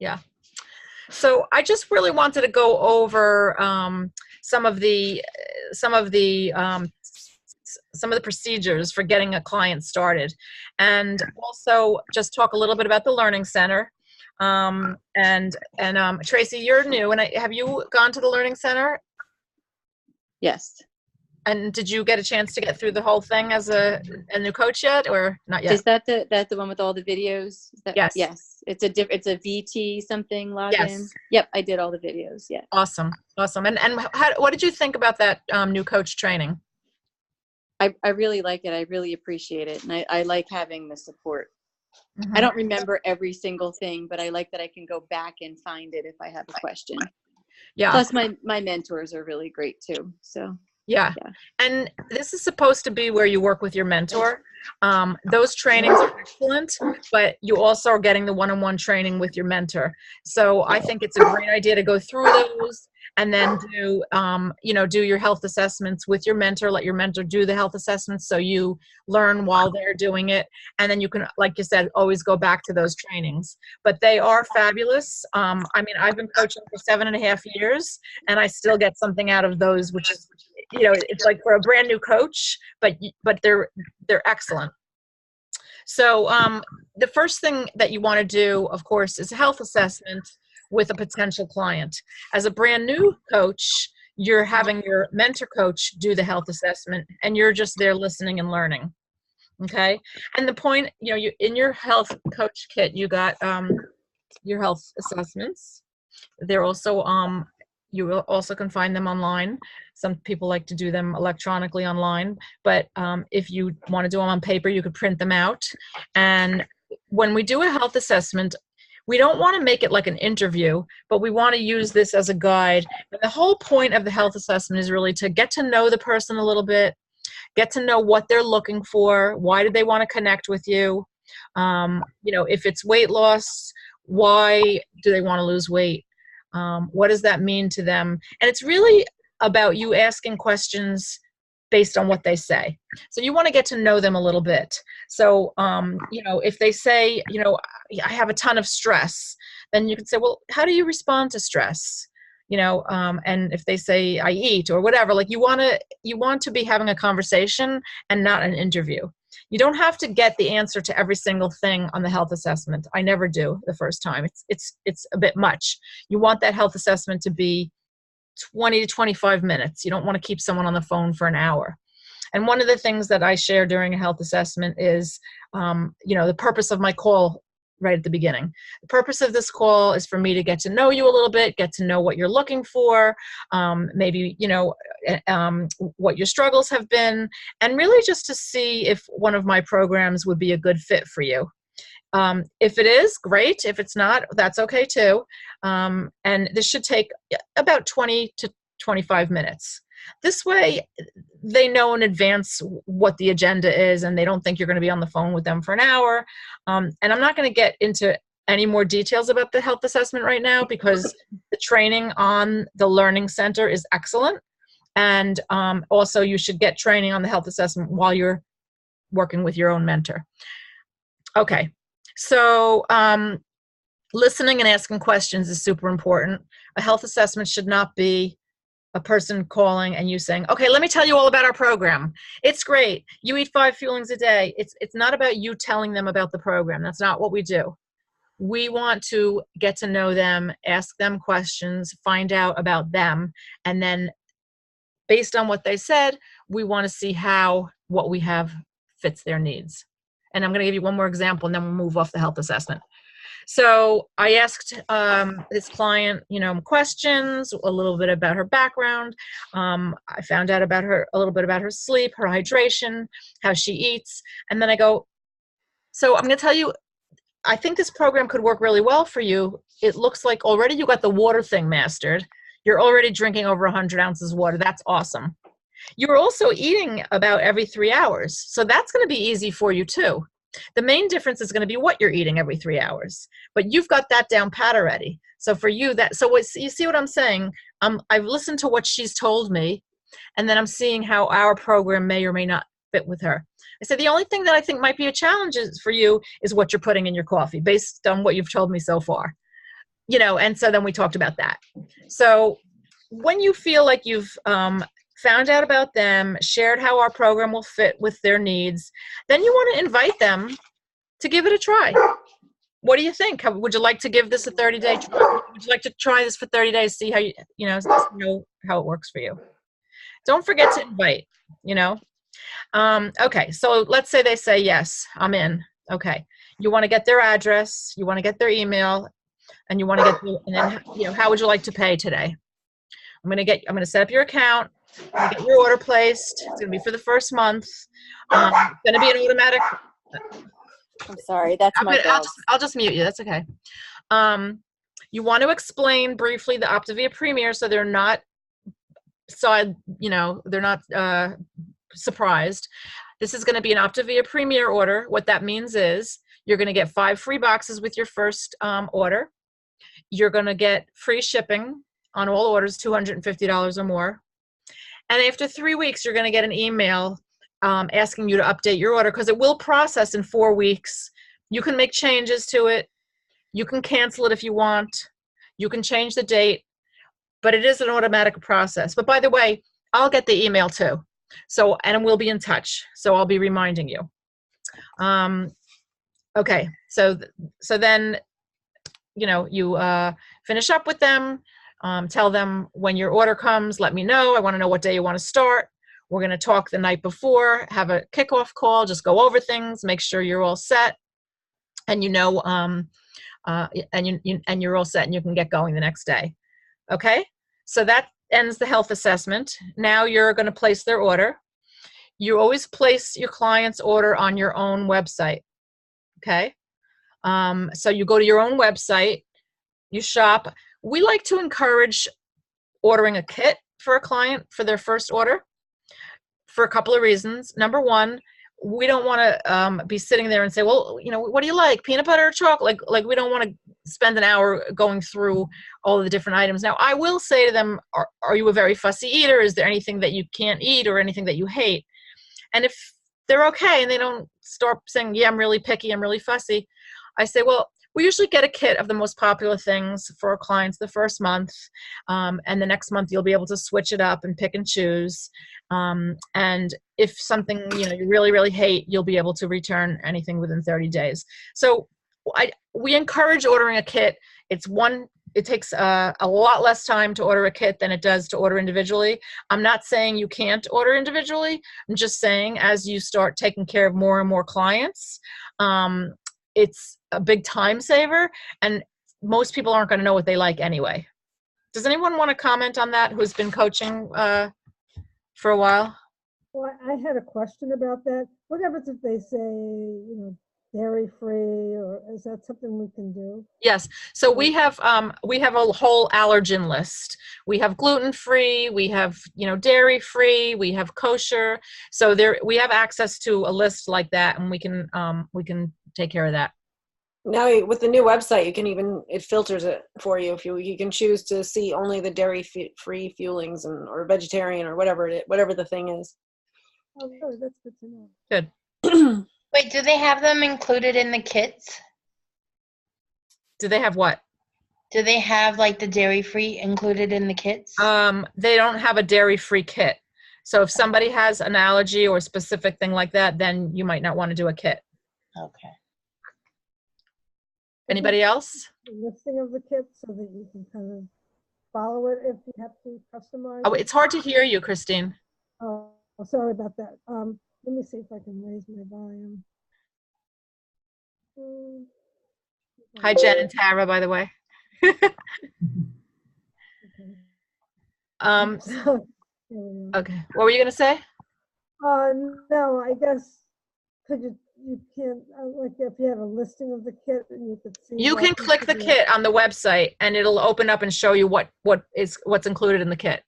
Yeah. So I just really wanted to go over some of the some of the um, some of the procedures for getting a client started, and also just talk a little bit about the Learning Center. And Tracy, you're new, and have you gone to the Learning Center? Yes. And did you get a chance to get through the whole thing as a new coach yet, or not yet? Is that the one with all the videos? Is that, Yes. yes. It's a VT something login. Yes. Yep, I did all the videos. Yeah. Awesome. Awesome. And what did you think about that new coach training? I really like it. I really appreciate it. And I like having the support. I Mhm. don't remember every single thing, but I like that I can go back and find it if I have a question. Yeah. Plus my mentors are really great too. So Yeah. yeah. And this is supposed to be where you work with your mentor. Those trainings are excellent, but you also are getting the one-on-one training with your mentor. So I think it's a great idea to go through those and then do your health assessments with your mentor. Let your mentor do the health assessments so you learn while they're doing it. And then you can, like you said, always go back to those trainings. But they are fabulous. I mean, I've been coaching for 7.5 years, and I still get something out of those, which is, it's like for a brand new coach, but they're excellent. So the first thing that you want to do, of course, is a health assessment with a potential client. As a brand new coach, you're having your mentor coach do the health assessment, and you're just there listening and learning. Okay. And the point, in your health coach kit, you got your health assessments. They're also you will also can find them online. Some people like to do them electronically online, but if you want to do them on paper, you could print them out. And when we do a health assessment, we don't want to make it like an interview, but we want to use this as a guide. And the whole point of the health assessment is really to get to know the person a little bit, get to know what they're looking for, why do they want to connect with you. If it's weight loss, why do they want to lose weight? What does that mean to them? And it's really about you asking questions based on what they say. So you want to get to know them a little bit. So, if they say, I have a ton of stress, then you can say, well, how do you respond to stress? And if they say I eat or whatever, like you want to be having a conversation and not an interview. You don't have to get the answer to every single thing on the health assessment. I never do the first time. It's a bit much. You want that health assessment to be 20 to 25 minutes. You don't want to keep someone on the phone for an hour. And one of the things that I share during a health assessment is, the purpose of my call right at the beginning. The purpose of this call is for me to get to know you a little bit, get to know what you're looking for, maybe, what your struggles have been, and really just to see if one of my programs would be a good fit for you. If it is, great. If it's not, that's okay too. And this should take about 20 to 25 minutes. This way, they know in advance what the agenda is, and they don't think you're going to be on the phone with them for an hour. And I'm not going to get into any more details about the health assessment right now because the training on the Learning Center is excellent. And also, you should get training on the health assessment while you're working with your own mentor. Okay. So listening and asking questions is super important. A health assessment should not be a person calling and you saying, okay, let me tell you all about our program. It's great. You eat 5 fuelings a day. It's not about you telling them about the program. That's not what we do. We want to get to know them, ask them questions, find out about them, and then based on what they said, we want to see how what we have fits their needs. And I'm going to give you one more example, and then we'll move off the health assessment. So I asked this client, questions, a little bit about her background. I found out about her, a little bit about her sleep, her hydration, how she eats. And then I go, so I'm going to tell you, I think this program could work really well for you. It looks like already you got the water thing mastered. You're already drinking over 100 ounces of water. That's awesome. You're also eating about every 3 hours. So that's going to be easy for you too. The main difference is going to be what you're eating every 3 hours, but you've got that down pat already. So for you, you see what I'm saying? I've listened to what she's told me, and then I'm seeing how our program may or may not fit with her. I said, the only thing that I think might be a challenge for you is what you're putting in your coffee based on what you've told me so far. you know, and so then we talked about that. So when you feel like you've found out about them, shared how our program will fit with their needs, then you want to invite them to give it a try. What do you think? Would you like to give this a 30-day try? Would you like to try this for 30 days, see how you know how it works for you? Don't forget to invite, you know. Okay, so let's say they say, yes, I'm in. Okay, you want to get their address, you want to get their email, and you want to get, and then, you know, how would you like to pay today? I'm going to set up your account. I'm going to get your order placed. It's going to be for the first month. It's going to be an automatic. I'm sorry, that's my dog. I'll just mute you. That's okay. You want to explain briefly the Optavia Premier so they're not surprised. This is going to be an Optavia Premier order. What that means is you're going to get 5 free boxes with your first order. You're going to get free shipping on all orders, $250 or more. And after 3 weeks, you're going to get an email asking you to update your order, because it will process in 4 weeks. You can make changes to it. You can cancel it if you want. You can change the date, but it is an automatic process. But by the way, I'll get the email too. So, and we'll be in touch. So I'll be reminding you. Okay. So then, you know, you finish up with them, tell them when your order comes, let me know. I want to know what day you want to start. We're going to talk the night before, have a kickoff call, just go over things, make sure you're all set, and you know, and you're all set and you can get going the next day. Okay, so that ends the health assessment. Now you're going to place their order. You always place your client's order on your own website. Okay, so you go to your own website, you shop. We like to encourage ordering a kit for a client for their first order for a couple of reasons. Number one, we don't want to be sitting there and say, well, you know, what do you like, peanut butter or chocolate? Like we don't want to spend an hour going through all of the different items. Now, I will say to them, are you a very fussy eater? Is there anything that you can't eat or anything that you hate? And if they're okay and they don't start saying, yeah, I'm really picky, I'm really fussy, I say, well, we usually get a kit of the most popular things for our clients the first month, and the next month you'll be able to switch it up and pick and choose. And if something, you know, you really, really hate, you'll be able to return anything within 30 days. So we encourage ordering a kit. It takes a lot less time to order a kit than it does to order individually. I'm not saying you can't order individually. I'm just saying as you start taking care of more and more clients, it's a big time saver, and most people aren't going to know what they like anyway. Does anyone want to comment on that who's been coaching for a while? Well, I had a question about that. What happens if they say, you know, dairy free, or is that something we can do? Yes. So we have a whole allergen list. We have gluten free, we have, you know, dairy free, we have kosher. So we have access to a list like that, and we can take care of that. Now with the new website, it filters it for you. If you can choose to see only the dairy free fuelings or vegetarian or whatever the thing is. Oh, good. That's good to know. Good. Wait, do they have them included in the kits? Do they have what? Do they have like the dairy-free included in the kits? They don't have a dairy-free kit. So if somebody has an allergy or a specific thing like that, then you might not want to do a kit. Okay. Anybody else? The listing of the kit so that you can kind of follow it if you have to customize. Oh, it's hard to hear you, Christine. Oh, sorry about that. Let me see if I can raise my volume. Hi, Jen and Tara, by the way. Okay. Okay. What were you going to say? No, I guess you can't, like if you have a listing of the kit and you could see. You can click the kit on the website and it'll open up and show you what's included in the kit.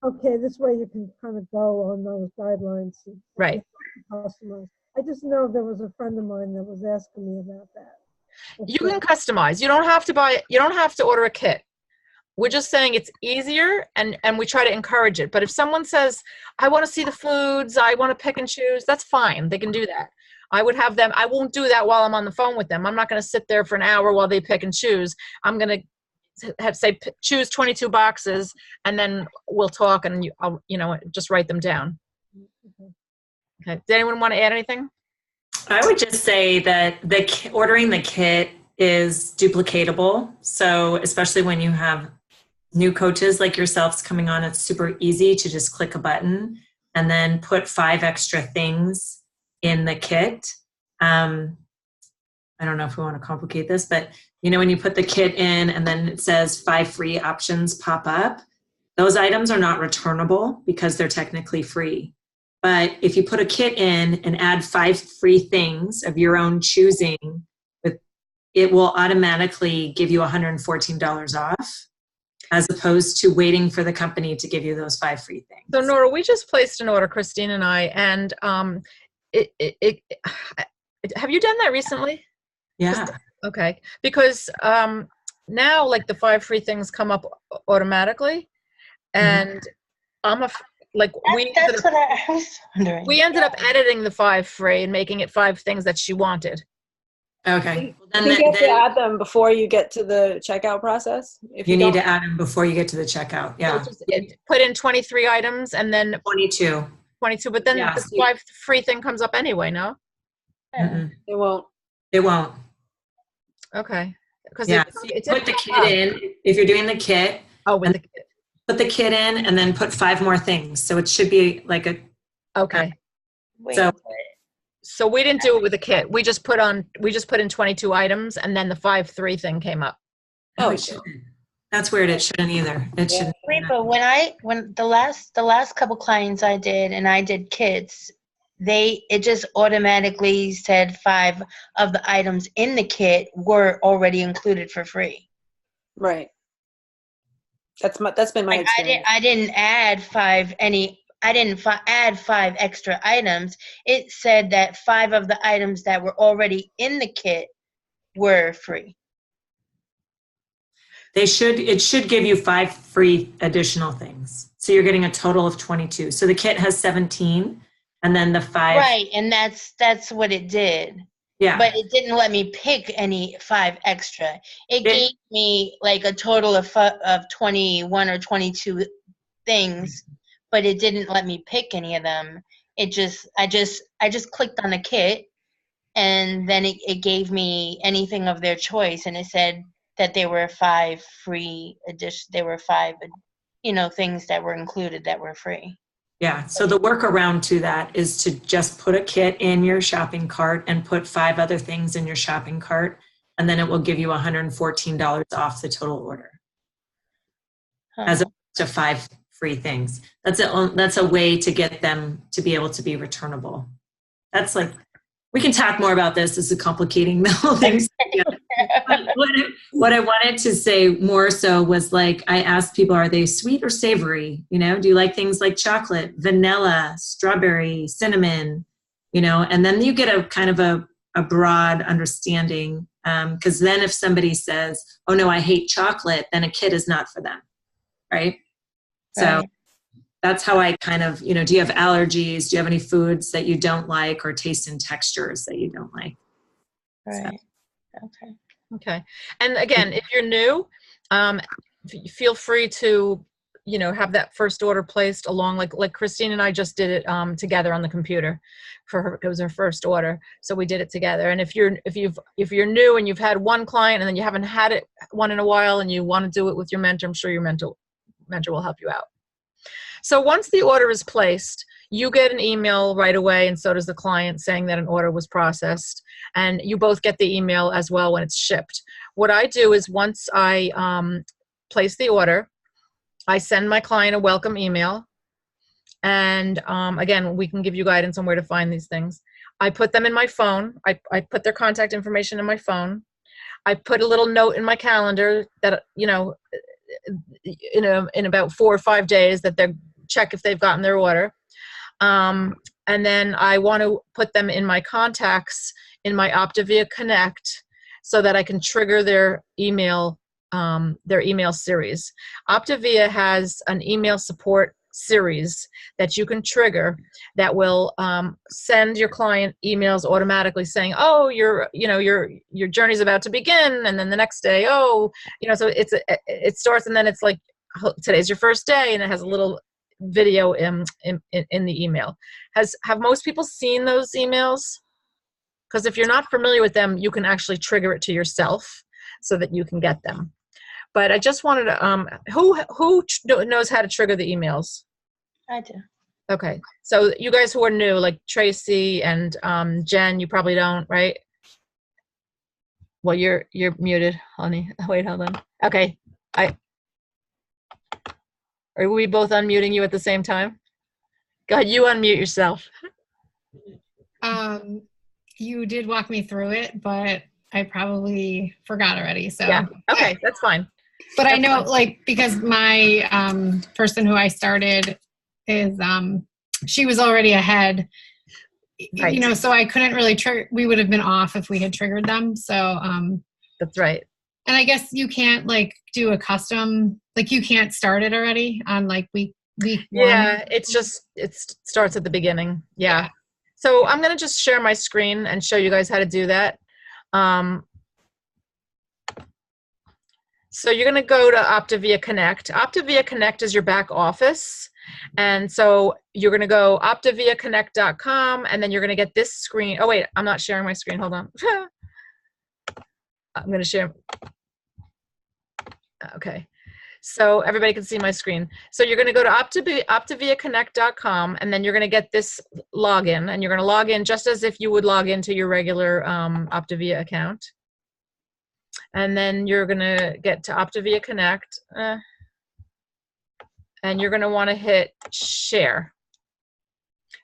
Okay, this way you can kind of go on those guidelines. Right. Customize. I just know there was a friend of mine that was asking me about that. You can customize. You don't have to order a kit. We're just saying it's easier, and we try to encourage it. But if someone says, I want to see the foods, I want to pick and choose, that's fine. They can do that. I won't do that while I'm on the phone with them. I'm not going to sit there for an hour while they pick and choose. I'm going to have say choose 22 boxes, and then we'll talk, and I'll just write them down. Okay. Does anyone want to add anything? I would just say that ordering the kit is duplicatable. So especially when you have new coaches like yourselves coming on, it's super easy to just click a button and then put 5 extra things in the kit. I don't know if we want to complicate this, but when you put the kit in and then it says 5 free options pop up, those items are not returnable because they're technically free. But if you put a kit in and add 5 free things of your own choosing, it will automatically give you $114 off, as opposed to waiting for the company to give you those 5 free things. So Nora, we just placed an order, Christine and I, and have you done that recently? Yeah. Okay, because now like the 5 free things come up automatically, and That's what I was wondering. we ended up editing the 5 free and making it 5 things that she wanted. Okay. I think you have to add them before you get to the checkout process. If you need don't- to add them before you get to the checkout. Yeah. Put in 23 items and then 22. 22, but then Yeah. the 5 free thing comes up anyway, no? Mm-mm. It won't. It won't. Okay. Because Yeah. So you put the kit in. If you're doing the kit, with the kit. put the kit in and then put 5 more things. So it should be like a. Okay. Wait, So we didn't do it with the kit. We just put in 22 items, and then the 5 free thing came up. Oh, it shouldn't. That's weird. It shouldn't either. It shouldn't. wait, but when the last couple clients I did, and I did kits, it just automatically said 5 of the items in the kit were already included for free. Right. That's been my Like experience. I didn't add 5 add 5 extra items. It said that 5 of the items that were already in the kit were free. It should give you 5 free additional things. So you're getting a total of 22. So the kit has 17, and then the 5. Right, and that's what it did. Yeah. But it didn't let me pick any 5 extra. It gave me like a total of 21 or 22 things, but it didn't let me pick any of them. I just clicked on the kit, and then it gave me anything of their choice, and it said that there were 5 free addition. There were 5, things that were included that were free. Yeah. So the workaround to that is to just put a kit in your shopping cart and put 5 other things in your shopping cart, and then it will give you $114 off the total order, as opposed to 5 free things. That's a way to get them to be able to be returnable. That's like, we can talk more about this. This is complicating the whole thing. What I wanted to say more so was, like, I asked people, are they sweet or savory? Do you like things like chocolate, vanilla, strawberry, cinnamon, and then you get a kind of a broad understanding. Because then if somebody says, oh no, I hate chocolate, then a kit is not for them. Right. So Right. that's how I kind of, do you have allergies? Do you have any foods that you don't like, or taste and textures that you don't like? Right. Okay. Okay. And again, if you're new, feel free to, have that first order placed along, like Christine and I just did it together on the computer for her. It was her first order, so we did it together. And if you're new and you've had one client and then you haven't had one in a while and you want to do it with your mentor, I'm sure your mentor will help you out. So once the order is placed, you get an email right away, and so does the client, saying that an order was processed. And you both get the email as well when it's shipped. What I do is, once I place the order, I send my client a welcome email. And again, we can give you guidance on where to find these things. I put them in my phone. I put their contact information in my phone. I put a little note in my calendar that, in about 4 or 5 days, that they check if they've gotten their order. And then I want to put them in my contacts in my Optavia Connect, so that I can trigger their email series. Optavia has an email support series that you can trigger that will send your client emails automatically saying, oh, your journey's about to begin. And then the next day, oh, so it starts, and then it's like, today's your first day, and it has a little video in the email. Have most people seen those emails? Because if you're not familiar with them, you can actually trigger it to yourself so that you can get them. But I just wanted to, who knows how to trigger the emails? I do. Okay, so you guys who are new, like Tracy and Jen, you probably don't, right? Well, you're muted, honey. Wait, hold on. Okay, are we both unmuting you at the same time? Go ahead, you unmute yourself. You did walk me through it, but I probably forgot already. So Yeah. Okay, that's fine. But I know, like, because my person who I started is she was already ahead. Right. So I couldn't really trigger. We would have been off if we had triggered them. So That's right. and I guess you can't like do a custom, like you can't start it already on like week Yeah, one. it starts at the beginning. Yeah. So I'm gonna just share my screen and show you guys how to do that. So you're gonna go to Optavia Connect. Optavia Connect is your back office. And so you're gonna go optaviaconnect.com, and then you're gonna get this screen. Oh wait, I'm not sharing my screen, hold on. I'm gonna share. Okay. So everybody can see my screen. So you're going to go to optaviaconnect.com, and then you're going to get this login, and you're going to log in just as if you would log into your regular Optavia account. And then you're going to get to Optavia Connect, and you're going to want to hit share.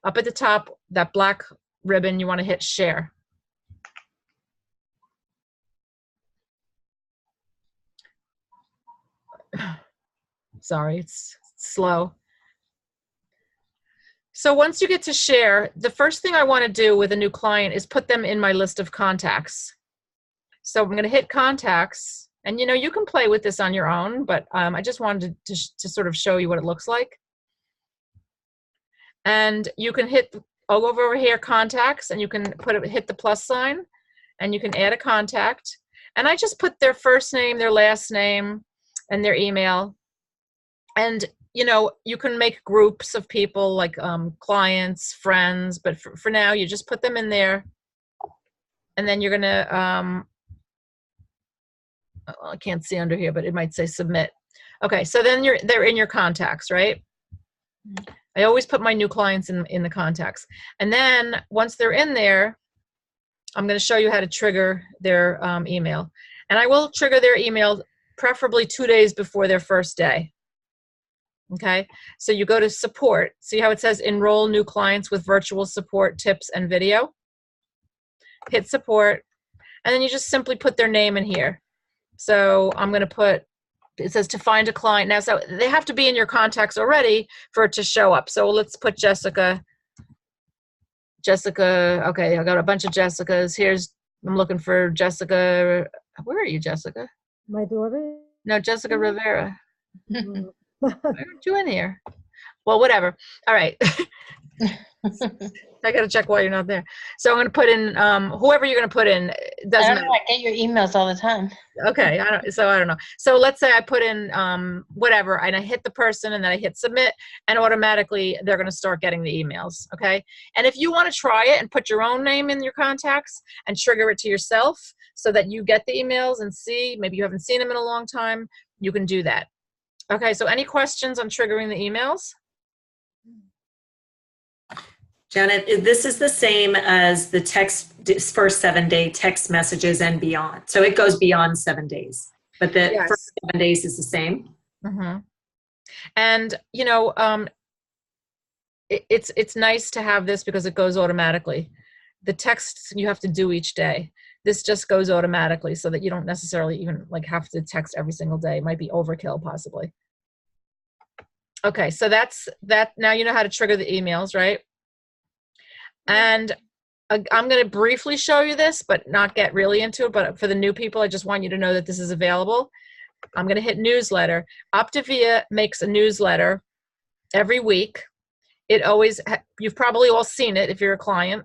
Up at the top, that black ribbon, you want to hit share. Sorry, it's slow. So once you get to share, the first thing I want to do with a new client is put them in my list of contacts. So I'm going to hit contacts, and you can play with this on your own, but I just wanted to sort of show you what it looks like. And you can hit over here contacts, and you can hit the plus sign, and you can add a contact. And I just put their first name, their last name, and their email. And you can make groups of people like clients, friends, but for now you just put them in there, and then you're gonna I can't see under here, but it might say submit. Okay, so then they're in your contacts, right? I always put my new clients in the contacts, and then once they're in there, I'm going to show you how to trigger their email, and I will trigger their email preferably 2 days before their first day. Okay, so you go to support. See how it says enroll new clients with virtual support tips and video? Hit support, and then you just simply put their name in here. So I'm going to put, it says to find a client. Now, so they have to be in your contacts already for it to show up. So let's put Jessica. Okay, I got a bunch of Jessicas. I'm looking for Jessica. Where are you, Jessica? My daughter? No, Jessica Rivera. Mm. Why aren't you in here? Well, whatever. All right. I got to check why you're not there. So I'm going to put in whoever you're going to put in. It doesn't I don't matter. know. I get your emails all the time. Okay. I don't know. So let's say I put in whatever, and I hit the person, and then I hit submit, and automatically they're going to start getting the emails. Okay. And if you want to try it and put your own name in your contacts and trigger it to yourself so that you get the emails and see, maybe you haven't seen them in a long time, you can do that. Okay, so any questions on triggering the emails? Janet, this is the same as the first 7-day text messages and beyond. So it goes beyond 7 days, but the Yes. first 7 days is the same. Mm-hmm. And it's nice to have this because it goes automatically. The texts you have to do each day. This just goes automatically so that you don't necessarily even have to text every single day. It might be overkill possibly. Okay, so that's that. Now you know how to trigger the emails, right? And I'm going to briefly show you this, but not get really into it. But for the new people, I just want you to know that this is available. I'm going to hit newsletter. Optavia makes a newsletter every week. It always, you've probably all seen it if you're a client.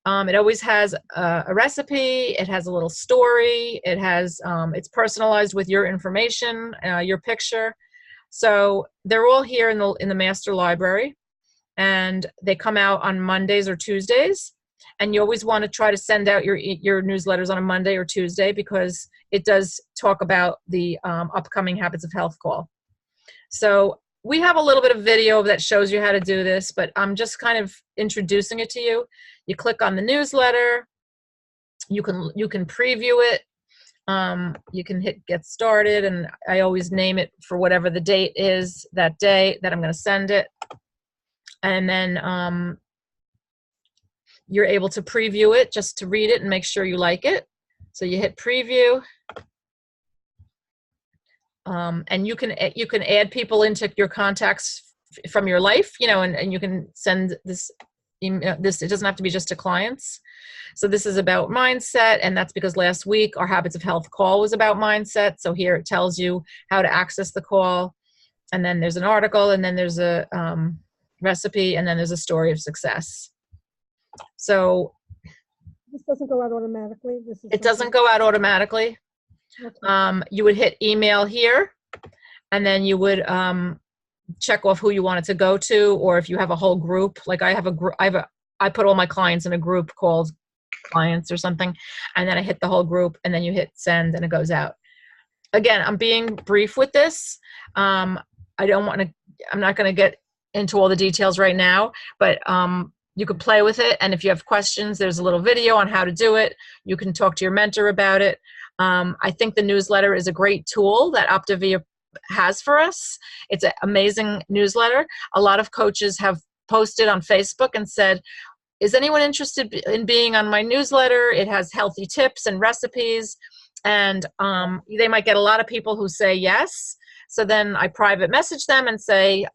It always has a recipe. It has a little story. It has, it's personalized with your information, your picture. So they're all here in the master library, and they come out on Mondays or Tuesdays. And you always want to try to send out your newsletters on a Monday or Tuesday, because it does talk about the upcoming Habits of Health call. So we have a little bit of video that shows you how to do this, but I'm just kind of introducing it to you. You click on the newsletter. You can preview it. You can hit get started, and I always name it for whatever the date is that day that I'm going to send it. And then you're able to preview it just to read it and make sure you like it. So you hit preview. And you can add people into your contacts from your life, and you can send this email. It doesn't have to be just to clients. So this is about mindset, and that's because last week our Habits of Health call was about mindset. So here it tells you how to access the call, and then there's an article, and then there's a recipe, and then there's a story of success. So This doesn't go out automatically? it doesn't go out automatically. Okay. You would hit email here, and then you would check off who you want it to go to, or if you have a whole group. Like I have a group, I put all my clients in a group called clients or something, and then I hit the whole group, and then you hit send, and it goes out. Again, I'm being brief with this. I'm not going to get into all the details right now, but you could play with it, and if you have questions, there's a little video on how to do it. You can talk to your mentor about it. I think the newsletter is a great tool that Optavia has for us. It's an amazing newsletter. A lot of coaches have posted on Facebook and said, is anyone interested in being on my newsletter? It has healthy tips and recipes, and they might get a lot of people who say yes. So then I private message them and say,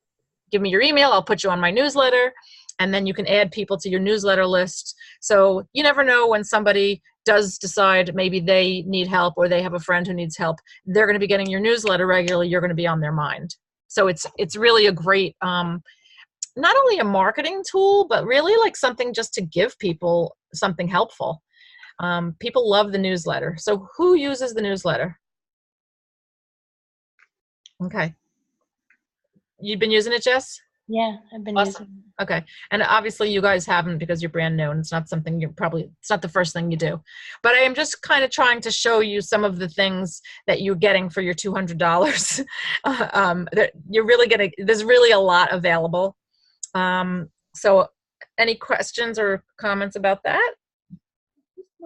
give me your email, I'll put you on my newsletter, and then you can add people to your newsletter list. So you never know when somebody does decide maybe they need help, or they have a friend who needs help. They're going to be getting your newsletter regularly. You're going to be on their mind. So it's really a great, not only a marketing tool, but really like something just to give people something helpful. People love the newsletter. So who uses the newsletter? Okay. You've been using it, Jess? Yeah, I've been Awesome. using Okay. And obviously you guys haven't, because you're brand new, and it's not something it's not the first thing you do. But I am just kind of trying to show you some of the things that you're getting for your $200. That you're really getting, there's really a lot available. So any questions or comments about that?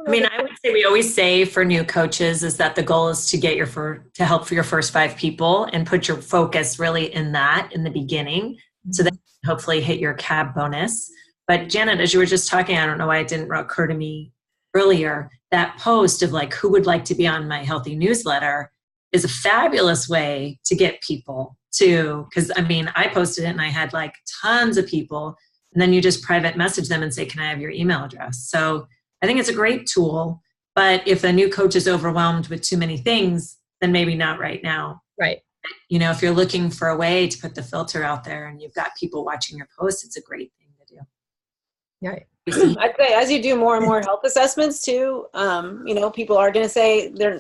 I mean, I would say we always say for new coaches is that the goal is to get to help for your first 5 people, and put your focus really in that in the beginning. So that you can hopefully hit your CAB bonus. But Janet, as you were just talking, I don't know why it didn't occur to me earlier, that post of like, who would like to be on my healthy newsletter is a fabulous way to get people to, because I mean, I posted it and I had like tons of people, and then you just private message them and say, can I have your email address? So I think it's a great tool, but if a new coach is overwhelmed with too many things, then maybe not right now. Right. If you're looking for a way to put the filter out there and you've got people watching your posts, it's a great thing to do. Yeah. I'd say as you do more and more health assessments too, people are going to say they're,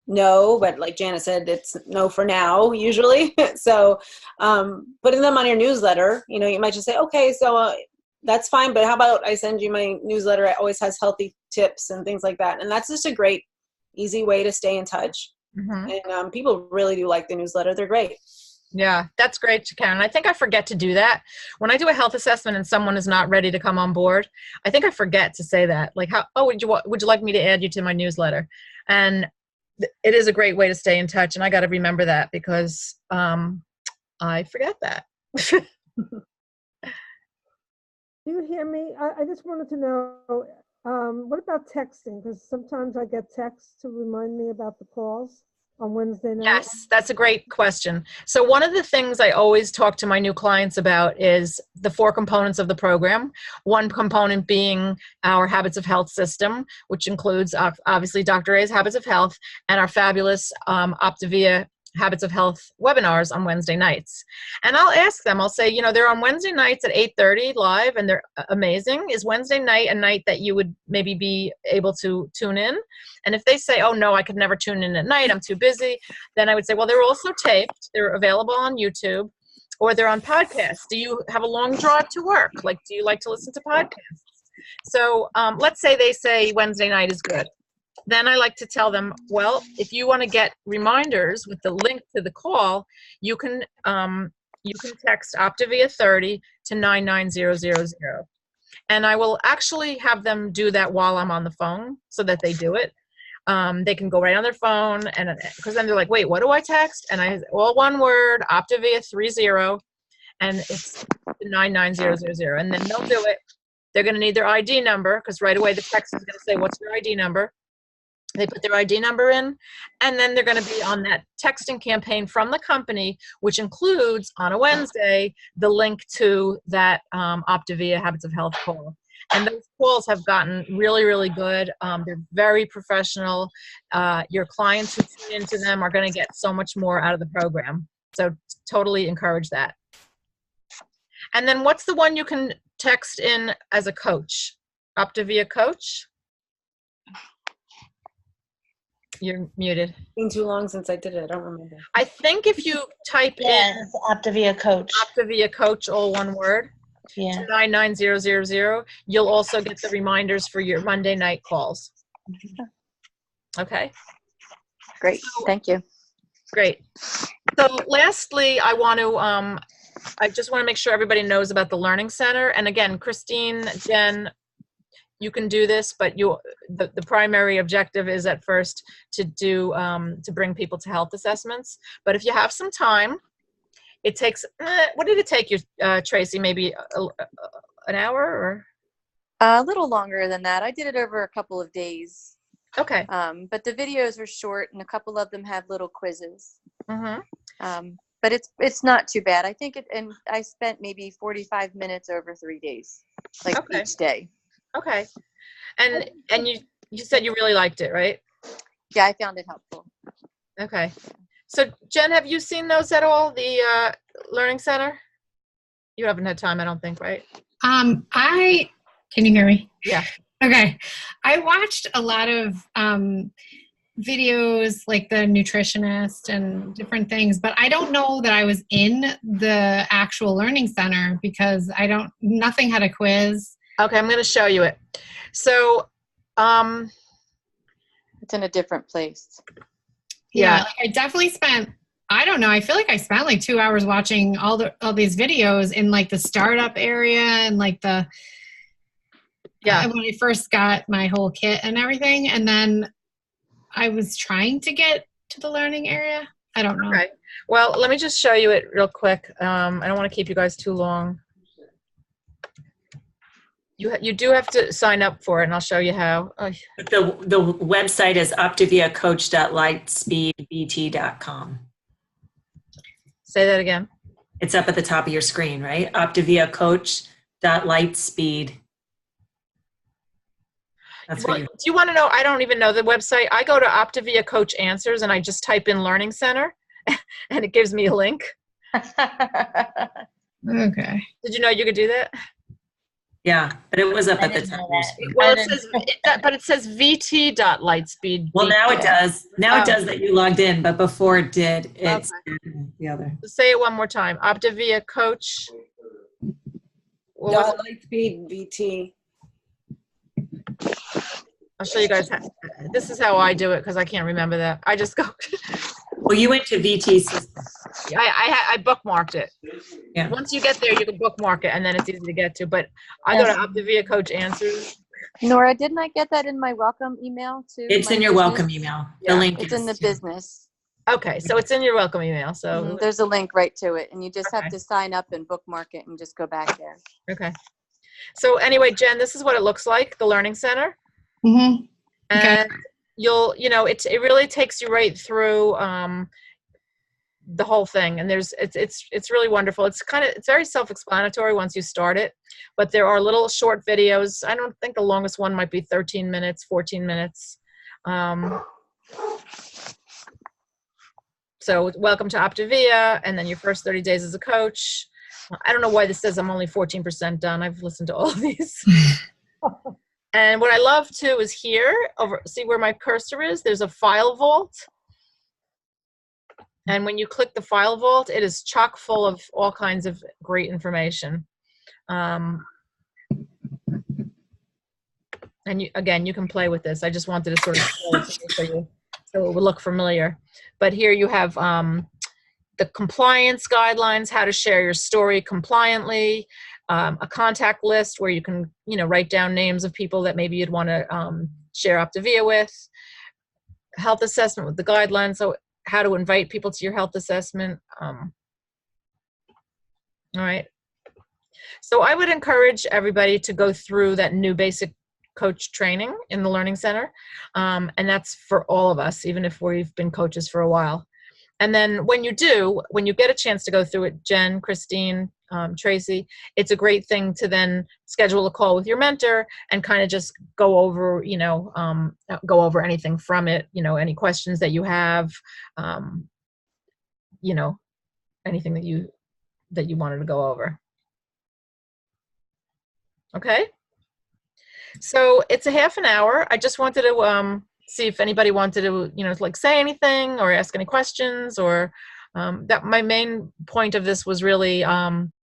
no, but like Jana said, it's no for now usually. So putting them on your newsletter, you might just say, okay, so that's fine, but how about I send you my newsletter? It always has healthy tips and things like that. And that's just a great, easy way to stay in touch. Mm-hmm. And people really do like the newsletter. They're great. Yeah, that's great, Karen. I think I forget to do that. When I do a health assessment and someone is not ready to come on board, I think I forget to say that. Like, would you like me to add you to my newsletter? And it is a great way to stay in touch. And I got to remember that, because I forget that. Do you hear me? I just wanted to know, what about texting? Because sometimes I get texts to remind me about the calls on Wednesday night. Yes, that's a great question. So one of the things I always talk to my new clients about is the 4 components of the program. One component being our Habits of Health system, which includes obviously Dr. A's Habits of Health and our fabulous Optavia Habits of Health webinars on Wednesday nights. And I'll ask them, I'll say, you know, they're on Wednesday nights at 8:30 live and they're amazing. Is Wednesday night a night that you would maybe be able to tune in? And if they say, oh no, I could never tune in at night, I'm too busy, then I would say, well, they're also taped. They're available on YouTube or they're on podcasts. Do you have a long drive to work? Like, do you like to listen to podcasts? So let's say they say Wednesday night is good. Then I like to tell them, well, if you want to get reminders with the link to the call, you can text Optavia 30 to 99000. And I will actually have them do that while I'm on the phone so that they do it. They can go right on their phone, and because then they're like, wait, what do I text? And I all one word, Optavia 30, and it's 99000. And then they'll do it. They're going to need their ID number because right away the text is going to say, what's your ID number? They put their ID number in, and then they're going to be on that texting campaign from the company, which includes on a Wednesday the link to that Optavia Habits of Health call. And those calls have gotten really, really good. They're very professional. Your clients who tune into them are going to get so much more out of the program. So totally encourage that. And then what's the one you can text in as a coach? Optavia Coach? You're muted. It's been too long since I did it. I don't remember. I think if you type Yeah, in it's Optavia Coach. Optavia Coach, all one word, Yeah. to 99000, you'll also get the reminders for your Monday night calls. Okay, Great, thank you. great. So lastly, I just want to make sure everybody knows about the Learning Center. And again, Christine, Jen, you can do this, but the primary objective is at first to bring people to health assessments. But if you have some time, it takes, what did it take you, Tracy? Maybe an hour or? A little longer than that. I did it over a couple of days. Okay. But the videos are short and a couple of them have little quizzes. Mm-hmm. But it's not too bad. I think and I spent maybe 45 minutes over 3 days, like Okay. each day. Okay. And you said you really liked it, right? Yeah, I found it helpful. Okay. So Jen, have you seen those at all, the Learning Center? You haven't had time, I don't think, right? Can you hear me? Yeah. Okay. I watched a lot of videos like the nutritionist and different things, but I don't know that I was in the actual Learning Center because nothing had a quiz. Okay, I'm going to show you it. So, It's in a different place. yeah. Like I definitely spent, I don't know, I feel like I spent like 2 hours watching all these videos in like the startup area and like when I first got my whole kit and everything. And then I was trying to get to the learning area. I don't know. Okay. Well, let me just show you it real quick. I don't want to keep you guys too long. You do have to sign up for it, and I'll show you how. Oh. The website is optaviacoach.lightspeedbt.com. Say that again. It's up at the top of your screen, right? optaviacoach.lightspeed. That's Well, where do you want to know? I don't even know the website. I go to Optavia Coach Answers, and I just type in Learning Center, and it gives me a link. Okay. Did you know you could do that? Yeah, but it was up I at the didn't top know of your that. screen. Well, it says vt.lightspeed. Well, now it does. Now Oh. it does that you logged in, but before it did, it's the other. Say it one more time. Optavia Coach. What was it? Lightspeed VT. I'll show you guys. This is how I do it because I can't remember that. I just go. Well, you went to VT system. I bookmarked it. Yeah. Once you get there, you can bookmark it, and then it's easy to get to. But I go to Optavia Coach Answers. Nora, didn't I get that in my welcome email too? It's My in your business? welcome email. Yeah. The link It's is in the too. business. Okay, so it's in your welcome email. So There's a link right to it, and you just have Okay. to sign up and bookmark it and just go back there. okay. So anyway, Jen, this is what it looks like, the Learning Center, Mm-hmm. Okay. and it really takes you right through the whole thing, and it's really wonderful. It's very self-explanatory once you start it, but there are little short videos. I don't think the longest one might be 13 minutes, 14 minutes. So welcome to Optavia, and then your first 30 days as a coach. I don't know why this says I'm only 14% done. I've listened to all of these. And what I love too is here, over, see where my cursor is? There's a file vault. And when you click the file vault, it is chock full of all kinds of great information. And again, you can play with this. I just wanted to sort of show it to you so it would look familiar. But here you have the compliance guidelines, how to share your story compliantly, a contact list where you can, write down names of people that maybe you'd want to share Optavia with, health assessment with the guidelines, so how to invite people to your health assessment. All right. So I would encourage everybody to go through that new basic coach training in the Learning Center. And that's for all of us, even if we've been coaches for a while. And then when you get a chance to go through it, Jen, Christine, Tracy, it's a great thing to then schedule a call with your mentor and kind of just go over, go over anything from it, any questions that you have, anything that you wanted to go over. Okay. So it's a half an hour. I just wanted to see if anybody wanted to, say anything or ask any questions, or that my main point of this was really